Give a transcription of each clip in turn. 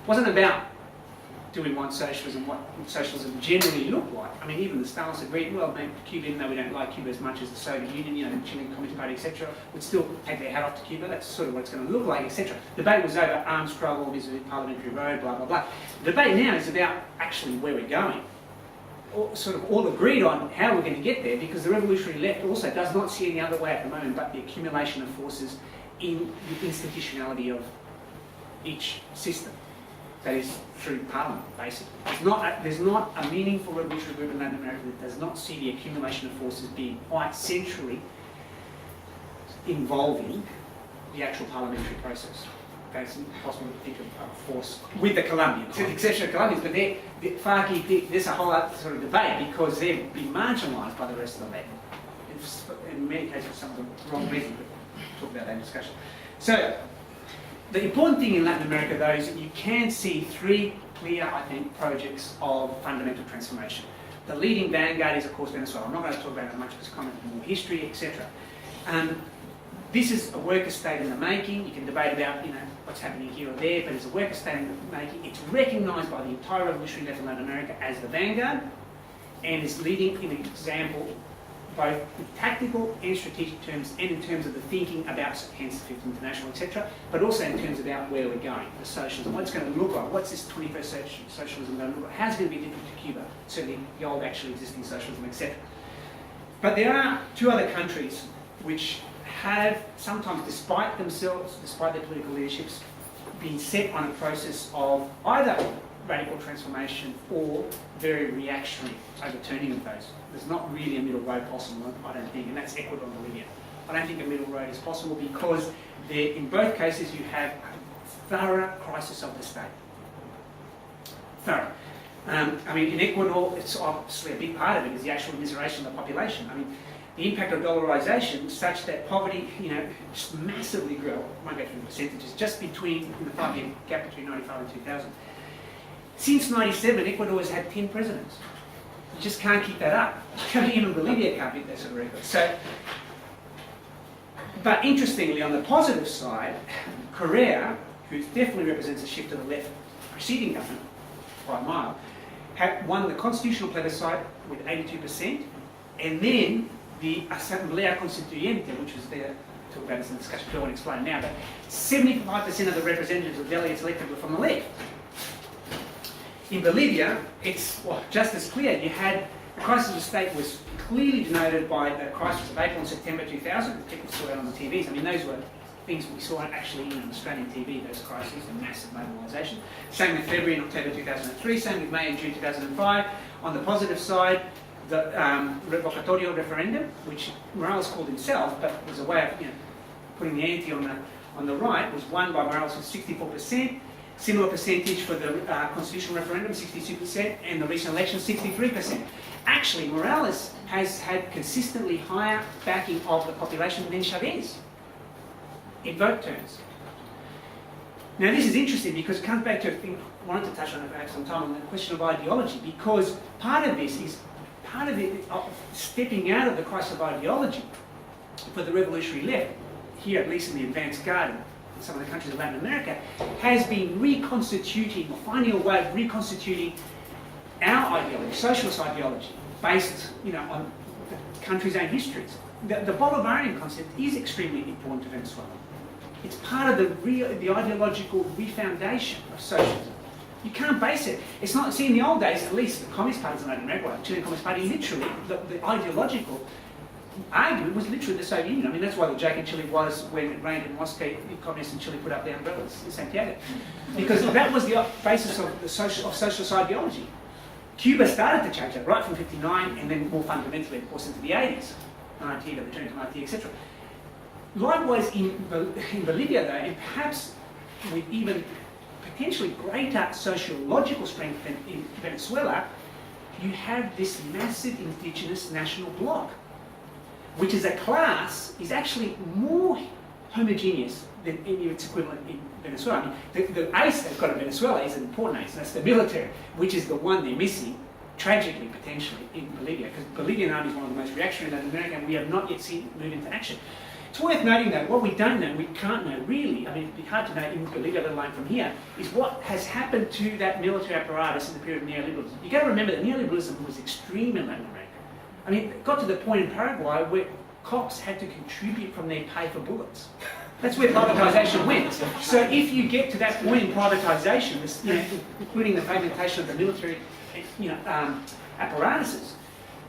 wasn't about do we want socialism, what socialism generally looked like. I mean, even the Stalinists agreed, well, maybe Cuba, even though we don't like Cuba as much as the Soviet Union, you know, the Chilean Communist Party, etc., would still take their hat off to Cuba. That's sort of what it's going to look like, etc. The debate was over arms struggle, vis-a-vis parliamentary road, blah, blah, blah. The debate now is about actually where we're going. Sort of all agreed on how we're going to get there, because the revolutionary left also does not see any other way at the moment but the accumulation of forces in the institutionality of each system. That is through Parliament, basically. There's not a meaningful revolutionary group in Latin America that does not see the accumulation of forces being quite centrally involving the actual parliamentary process. Okay, it's impossible to think of a force with the Colombians, with the exception of Colombians, but they're there's a whole other sort of debate because they've been marginalised by the rest of the left. In many cases, for some of the wrong reasons, but we'll talk about that in discussion. So, the important thing in Latin America, though, is that you can see three clear, I think, projects of fundamental transformation. The leading vanguard is, of course, Venezuela. I'm not going to talk about it much because it's kind of more history, etc. This is a worker state in the making. You can debate about, you know, what's happening here or there, but it's a worker state in the making. It's recognised by the entire revolutionary left in Latin America as the vanguard, and is leading in example both in tactical and strategic terms, and in terms of the thinking about, hence the Fifth International, etc., but also in terms about where we're going, the socialism, what it's going to look like, what's this 21st socialism going to look like, how's it going to be different to Cuba, certainly the old actually existing socialism, etc. But there are two other countries which have sometimes, despite themselves, despite their political leaderships, been set on a process of either radical transformation or very reactionary overturning of those. There's not really a middle road possible, I don't think, and that's Ecuador and Bolivia. I don't think a middle road is possible because in both cases you have a thorough crisis of the state. Thorough. I mean, in Ecuador, it's obviously a big part of it is the actual immiseration of the population. I mean, the impact of dollarization was such that poverty, you know, just massively grew. I won't go through the percentages, just between the 5-year gap between 95 and 2000. Since 97, Ecuador has had 10 presidents. You just can't keep that up. Even Bolivia can't beat that sort of record. So, but interestingly, on the positive side, Correa, who definitely represents a shift to the left preceding government, by a mile, had won the constitutional plebiscite with 82%, and then the Asamblea Constituyente, which was there, talk about this in the discussion, I don't want to explain now, but 75% of the representatives or delegates elected were from the left. In Bolivia, it's just as clear. You had the crisis of the state was clearly denoted by the crisis of April and September 2000. People saw that on the TVs. I mean, those were things we saw actually on Australian TV, those crises, the massive mobilisation. Same with February and October 2003, same with May and June 2005. On the positive side, the revocatorio referendum, which Morales called himself, but was a way of putting the ante on the right, was won by Morales with 64%. Similar percentage for the constitutional referendum, 62%, and the recent election, 63%. Actually, Morales has had consistently higher backing of the population than Chavez in vote terms. Now, this is interesting because it comes back to a thing I wanted to touch on perhaps some time on the question of ideology, because part of this is stepping out of the crisis of ideology for the revolutionary left, here at least in the advanced guard, some of the countries of Latin America, has been reconstituting, or finding a way of reconstituting our ideology, socialist ideology, based on the country's own histories. The Bolivarian concept is extremely important to Venezuela. It's part of the ideological refoundation of socialism. You can't base it. It's not, see, in the old days, at least, the Communist parties in Latin America, like the Chilean Communist Party, literally, the ideological argument was literally the Soviet Union. I mean, that's why the joke in Chile was when it rained in Moscow, the communists in Chile put up the umbrellas in Santiago. Because that was the basis of socialist ideology. Cuba started to change that right from 59 and then more fundamentally, of course, into the 80s, 90, the return to 90, etc. Likewise, in Bolivia, though, and perhaps with even potentially greater sociological strength than in Venezuela, you have this massive indigenous national bloc, which as a class is actually more homogeneous than any of its equivalent in Venezuela. I mean, the ace they've got in Venezuela is an important ace, and that's the military, which is the one they're missing, tragically, potentially, in Bolivia, because the Bolivian army is one of the most reactionary in Latin America, and we have not yet seen it move into action. It's worth noting though, what we don't know, we can't know really, I mean it'd be hard to know in Bolivia, let alone from here, is what has happened to that military apparatus in the period of neoliberalism. You've got to remember that neoliberalism was extreme in Latin America. I mean, it got to the point in Paraguay where cops had to contribute from their pay for bullets. That's where privatisation went. So if you get to that point in privatisation, including the fragmentation of the military apparatuses,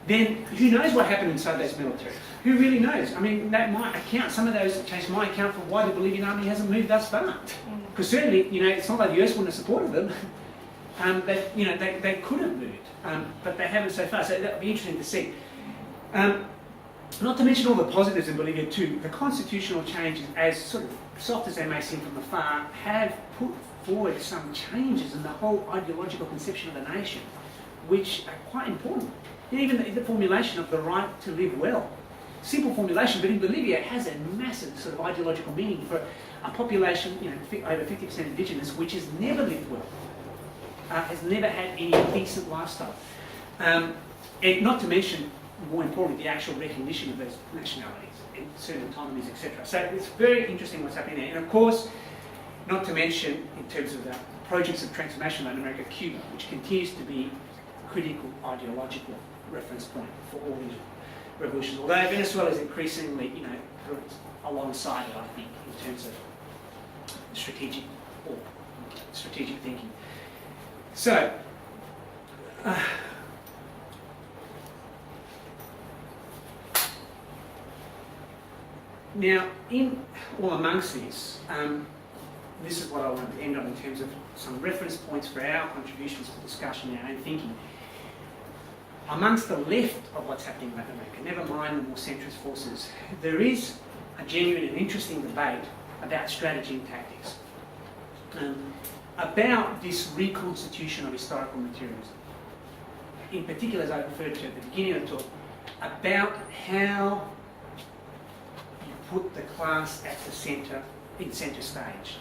then who knows what happened inside those militaries? Who really knows? I mean, that might account, some of those changes might account for why the Bolivian army hasn't moved thus far. Because certainly, it's not like the US wouldn't have supported them. They could have moved, but they haven't so far. So that would be interesting to see. Not to mention all the positives in Bolivia too. The constitutional changes, as sort of soft as they may seem from afar, have put forward some changes in the whole ideological conception of the nation, which are quite important. Even the formulation of the right to live well. Simple formulation, but in Bolivia it has a massive sort of ideological meaning for a population, over 50% indigenous, which has never lived well, has never had any decent lifestyle. And not to mention, more importantly, the actual recognition of those nationalities and certain autonomies, etc. So it's very interesting what's happening there. And of course, not to mention, in terms of the projects of transformation in Latin America, Cuba, which continues to be a critical ideological reference point for all these revolutions. Although Venezuela is increasingly, alongside it, I think, in terms of strategic thinking. So, now, amongst this, this is what I want to end on in terms of some reference points for our contributions to discussion, our own thinking. Amongst the left of what's happening in Latin America, never mind the more centrist forces, there is a genuine and interesting debate about strategy and tactics, about this reconstitution of historical materialism. In particular, as I referred to at the beginning of the talk, about how you put the class at the centre, in centre stage.